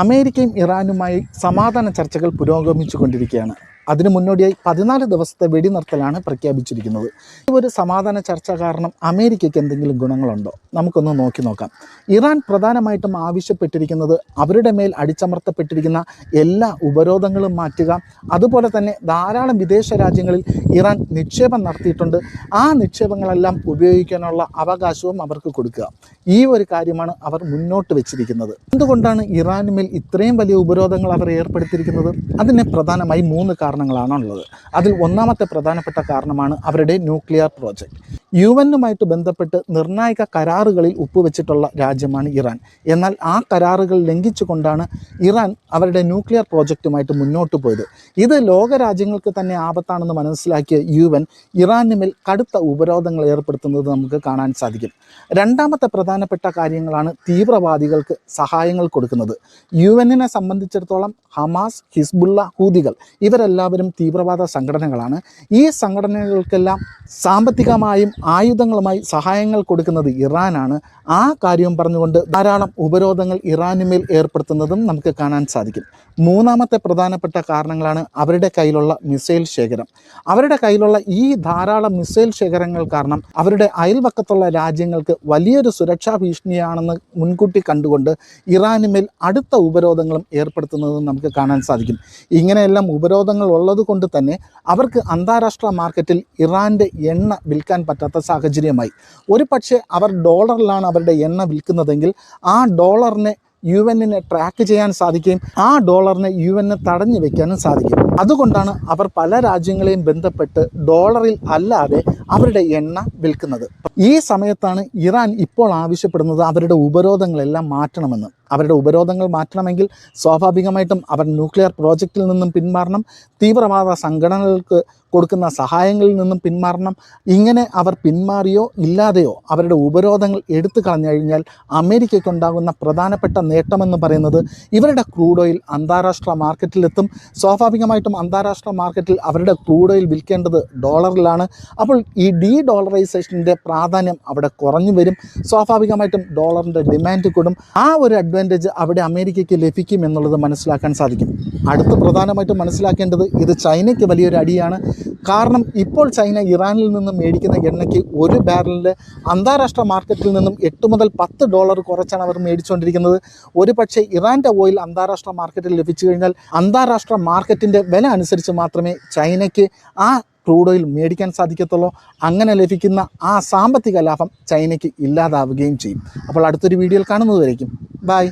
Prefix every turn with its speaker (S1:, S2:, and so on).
S1: അമേരിക്കയും ഇറാനുമായി സമാധാന ചർച്ചകൾ പുരോഗമിച്ചുകൊണ്ടിരിക്കുകയാണ്. അതിനു മുന്നോടിയായി 14 ദിവസത്തെ വെടിനിർത്തലാണ് പ്രഖ്യാപിച്ചിരിക്കുന്നത്. ഈ ഒരു സമാധാന ചർച്ച കാരണം അമേരിക്കയ്ക്ക് എന്തെങ്കിലും ഗുണങ്ങളുണ്ടോ? നമുക്കൊന്ന് നോക്കാം. ഇറാൻ പ്രധാനമായിട്ടും ആവശ്യപ്പെട്ടിരിക്കുന്നത് അവരുടെ മേൽ അടിച്ചമർത്തപ്പെട്ടിരിക്കുന്ന എല്ലാ ഉപരോധങ്ങളും മാറ്റുക, അതുപോലെ തന്നെ ധാരാളം വിദേശ രാജ്യങ്ങളിൽ ഇറാൻ നിക്ഷേപം നടത്തിയിട്ടുണ്ട്, ആ നിക്ഷേപങ്ങളെല്ലാം ഉപയോഗിക്കാനുള്ള അവകാശവും അവർക്ക് കൊടുക്കുക. ഈ ഒരു കാര്യമാണ് അവർ മുന്നോട്ട് വെച്ചിരിക്കുന്നത്. എന്തുകൊണ്ടാണ് ഇറാനുമേൽ ഇത്രയും വലിയ ഉപരോധങ്ങൾ അവർ ഏർപ്പെടുത്തിയിരിക്കുന്നത്? അതിന് പ്രധാനമായി 3 കാരണങ്ങളാണുള്ളത്. അതിൽ ഒന്നാമത്തെ പ്രധാനപ്പെട്ട കാരണമാണ് അവരുടെ ന്യൂക്ലിയർ പ്രോജക്റ്റ്. UN-ഉമായിട്ട് ബന്ധപ്പെട്ട് നിർണായക കരാറുകളിൽ ഒപ്പുവെച്ചിട്ടുള്ള രാജ്യമാണ് ഇറാൻ. എന്നാൽ ആ കരാറുകൾ ലംഘിച്ചുകൊണ്ടാണ് ഇറാൻ അവരുടെ ന്യൂക്ലിയർ പ്രോജക്റ്റുമായിട്ട് മുന്നോട്ട് പോയത്. ഇത് ലോകരാജ്യങ്ങൾക്ക് തന്നെ ആപത്താണെന്ന് മനസ്സിലാക്കിയ UN ഇറാനുമേൽ കടുത്ത ഉപരോധങ്ങൾ ഏർപ്പെടുത്തുന്നത് നമുക്ക് കാണാൻ സാധിക്കും. രണ്ടാമത്തെ പ്രധാനപ്പെട്ട കാര്യങ്ങളാണ് തീവ്രവാദികൾക്ക് സഹായങ്ങൾ കൊടുക്കുന്നത്. UN-നെ സംബന്ധിച്ചിടത്തോളം ഹമാസ്, ഹിസ്ബുള്ള, ഹൂതികൾ ഇവരെല്ലാവരും തീവ്രവാദ സംഘടനകളാണ്. ഈ സംഘടനകൾക്കെല്ലാം സാമ്പത്തികമായും ആയുധങ്ങളുമായി സഹായങ്ങൾ കൊടുക്കുന്നത് ഇറാനാണ്. ആ കാര്യം പറഞ്ഞുകൊണ്ട് ധാരാളം ഉപരോധങ്ങൾ ഇറാനുമേൽ ഏർപ്പെടുത്തുന്നതും നമുക്ക് കാണാൻ സാധിക്കും. മൂന്നാമത്തെ പ്രധാനപ്പെട്ട കാരണങ്ങളാണ് അവരുടെ കയ്യിലുള്ള മിസൈൽ ശേഖരം. അവരുടെ കയ്യിലുള്ള ഈ ധാരാളം മിസൈൽ ശേഖരങ്ങൾ കാരണം അവരുടെ അയൽവക്കത്തുള്ള രാജ്യങ്ങൾക്ക് വലിയൊരു സുരക്ഷാ ഭീഷണിയാണെന്ന് മുൻകൂട്ടി കണ്ടുകൊണ്ട് ഇറാനുമേൽ അടുത്ത ഉപരോധങ്ങളും ഏർപ്പെടുത്തുന്നതും നമുക്ക് കാണാൻ സാധിക്കും. ഇങ്ങനെയെല്ലാം ഉപരോധങ്ങൾ ഉള്ളത് കൊണ്ട് തന്നെ അവർക്ക് അന്താരാഷ്ട്ര മാർക്കറ്റിൽ ഇറാൻ്റെ എണ്ണ വിൽക്കാൻ പറ്റാത്ത സാഹചര്യമായി. ഒരു പക്ഷേ അവർ ഡോളറിലാണ് അവരുടെ എണ്ണ വിൽക്കുന്നതെങ്കിൽ ആ ഡോളറിനെ UN-നെ ട്രാക്ക് ചെയ്യാൻ സാധിക്കുകയും ആ ഡോളറിനെ UN തടഞ്ഞു വെക്കാനും സാധിക്കും. അതുകൊണ്ടാണ് അവർ പല രാജ്യങ്ങളെയും ബന്ധപ്പെട്ട് ഡോളറിൽ അല്ലാതെ അവരുടെ എണ്ണ വിൽക്കുന്നത്. ഈ സമയത്താണ് ഇറാൻ ഇപ്പോൾ ആവശ്യപ്പെടുന്നത് അവരുടെ ഉപരോധങ്ങളെല്ലാം മാറ്റണമെന്ന്. അവരുടെ ഉപരോധങ്ങൾ മാറ്റണമെങ്കിൽ സ്വാഭാവികമായിട്ടും അവർ ന്യൂക്ലിയർ പ്രോജക്റ്റിൽ നിന്നും പിന്മാറണം, തീവ്രവാദ സംഘടനകൾക്ക് കൊടുക്കുന്ന സഹായങ്ങളിൽ നിന്നും പിന്മാറണം. ഇങ്ങനെ അവർ പിന്മാറിയോ ഇല്ലാതെയോ അവരുടെ ഉപരോധങ്ങൾ എടുത്തു കളഞ്ഞു കഴിഞ്ഞാൽ അമേരിക്കയ്ക്കുണ്ടാകുന്ന പ്രധാനപ്പെട്ട നേട്ടമെന്ന് പറയുന്നത് ഇവരുടെ ക്രൂഡ് ഓയിൽ അന്താരാഷ്ട്ര മാർക്കറ്റിലെത്തും. സ്വാഭാവികമായിട്ടും അന്താരാഷ്ട്ര മാർക്കറ്റിൽ അവരുടെ ക്രൂഡ് ഓയിൽ വിൽക്കേണ്ടത് ഡോളറിലാണ്. അപ്പോൾ ഈ ഡോളറൈസേഷൻ്റെ പ്രാധാന്യം അവിടെ കുറഞ്ഞു വരും. സ്വാഭാവികമായിട്ടും ഡോളറിൻ്റെ ഡിമാൻഡ് കൂടും. ആ ഒരു അഡ്വാൻറ്റേജ് അവിടെ അമേരിക്കയ്ക്ക് ലഭിക്കും എന്നുള്ളത് മനസ്സിലാക്കാൻ സാധിക്കും. അടുത്ത് പ്രധാനമായിട്ടും മനസ്സിലാക്കേണ്ടത് ഇത് ചൈനയ്ക്ക് വലിയൊരു അടിയാണ്. കാരണം ഇപ്പോൾ ചൈന ഇറാനിൽ നിന്നും മേടിക്കുന്ന എണ്ണയ്ക്ക് ഒരു ബാരലിൽ അന്താരാഷ്ട്ര മാർക്കറ്റിൽ നിന്നും $8 മുതൽ $10 കുറച്ചാണ് അവർ മേടിച്ചുകൊണ്ടിരിക്കുന്നത്. ഒരു പക്ഷേ ഇറാൻ്റെ ഓയിൽ അന്താരാഷ്ട്ര മാർക്കറ്റിൽ ലഭിച്ചു കഴിഞ്ഞാൽ അന്താരാഷ്ട്ര മാർക്കറ്റിൻ്റെ വില അനുസരിച്ച് മാത്രമേ ചൈനയ്ക്ക് ആ ക്രൂഡ് ഓയിൽ മേടിക്കാൻ സാധിക്കത്തുള്ളൂ. അങ്ങനെ ലഭിക്കുന്ന ആ സാമ്പത്തിക ലാഭം ചൈനയ്ക്ക് ഇല്ലാതാവുകയും ചെയ്യും. അപ്പോൾ അടുത്തൊരു വീഡിയോയിൽ കാണുന്നതുവരേക്കും ബൈ.